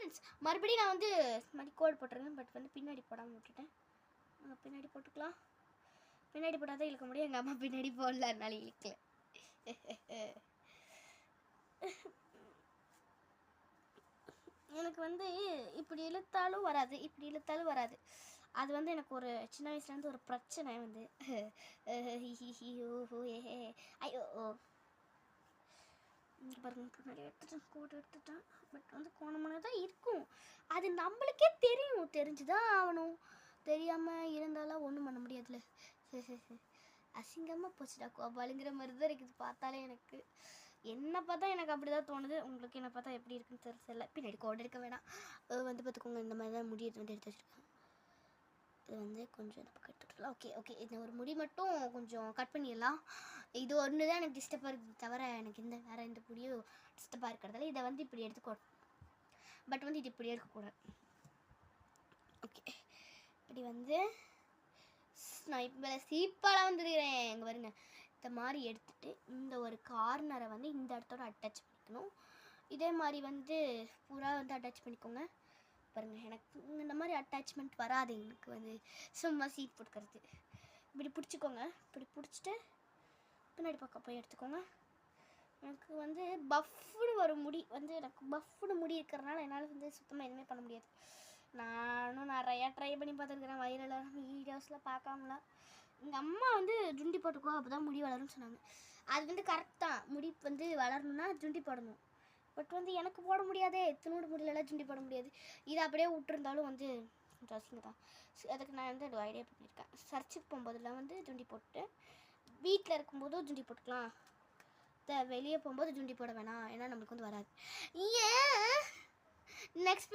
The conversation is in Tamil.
ஃப்ரெண்ட்ஸ் மறுபடியும் நான் வந்து கோடு போட்டுருக்கேன். பட் வந்து பின்னாடி போடாமல் விட்டுட்டேன். பின்னாடி போட்டுக்கலாம். பின்னாடி போட்டால் தான் இழுக்க முடியும். எங்கள் அம்மா பின்னாடி போடல, அதனால இழுக்கல. எனக்கு வந்து இப்படி இழுத்தாலும் வராது, இப்படி இழுத்தாலும் வராது. அது வந்து எனக்கு ஒரு சின்ன வயசுலேருந்து ஒரு பிரச்சனை வந்து. ஐயோ பாருங்க, பின்னாடி எடுத்துட்டேன், கோடு எடுத்துட்டேன். பட் வந்து கோணமான தான் இருக்கும். அது நம்மளுக்கே தெரியும், தெரிஞ்சுதான் ஆகணும். தெரியாமல் இருந்தாலும் ஒன்றும் பண்ண முடியாதுல்ல. அசிங்கமாக போச்சுடா கோபாலுங்கிற மாதிரி தான் இருக்குது பார்த்தாலே. எனக்கு என்ன பார்த்தா எனக்கு அப்படி தான் தோணுது. உங்களுக்கு என்ன பார்த்தா எப்படி இருக்குன்னு தெரியல. பின்னாடி கோடு எடுக்க வேணாம். வந்து பார்த்துக்கோங்க, இந்த மாதிரி தான் முடி வந்து எடுத்து வச்சுருக்கேன். இது வந்து கொஞ்சம் இந்த பக்கம் எடுத்துக்கலாம். ஓகே இந்த ஒரு முடி மட்டும் கொஞ்சம் கட் பண்ணிடலாம். இது ஒன்று தான் எனக்கு டிஸ்டர்பாக இருக்குது, தவிர எனக்கு இந்த வேறு எந்த முடியும் டிஸ்டர்பாக இருக்கிறதால இதை வந்து இப்படி எடுத்துக்கோ. பட் வந்து இது இப்படி எடுக்கக்கூடாது. ஓகே, இப்படி வந்து நான் இப்போ சீப்பால் வந்துருக்கிறேன். இங்கே பாருங்க, இந்த மாதிரி எடுத்துகிட்டு இந்த ஒரு கார்னரை வந்து இந்த இடத்தோட அட்டாச் பண்ணிக்கணும். இதே மாதிரி வந்து பூரா வந்து அட்டாச் பண்ணிக்கோங்க. பாருங்கள், எனக்கு இந்த மாதிரி அட்டாச்மெண்ட் வராது. எனக்கு வந்து சும்மா சீட் போட்டுக்கிறது. இப்படி பிடிச்சிக்கோங்க. இப்படி பிடிச்சிட்டு பின்னாடி பக்கம் போய் எடுத்துக்கோங்க. எனக்கு வந்து பஃப்னு வரும் முடி வந்து, எனக்கு பஃப்னு முடி இருக்கிறதுனால என்னால் வந்து சுத்தமாக எதுவுமே பண்ண முடியாது. நானும் நிறையா ட்ரை பண்ணி பார்த்துருக்குறேன், வைரல் வீடியோஸில் பார்க்காமலாம். எங்கள் அம்மா வந்து ஜுண்டி போட்டுக்கோ, அப்போ தான் முடி வளரும்னு சொன்னாங்க. அது வந்து கரெக்ட் தான், முடி வந்து வளரணும்னா ஜுண்டி போடணும். பட் வந்து எனக்கு போட முடியாதே, எத்தனோடு முடியலலாம் ஜுண்டி போட முடியாது. இது அப்படியே விட்டுருந்தாலும் வந்து ட்ரெஸ்ஸிங்க தான். அதுக்கு நான் வந்து ஒரு ஐடியா பண்ணியிருக்கேன். சர்ச்சுக்கு போகும்போதெல்லாம் வந்து ஜுண்டி போட்டு, வீட்டில் இருக்கும்போதும் ஜுண்டி போட்டுக்கலாம், வெளியே போகும்போது ஜுண்டி போட வேணாம், ஏன்னா நம்மளுக்கு வந்து வராது. ஏன் நெக்ஸ்ட்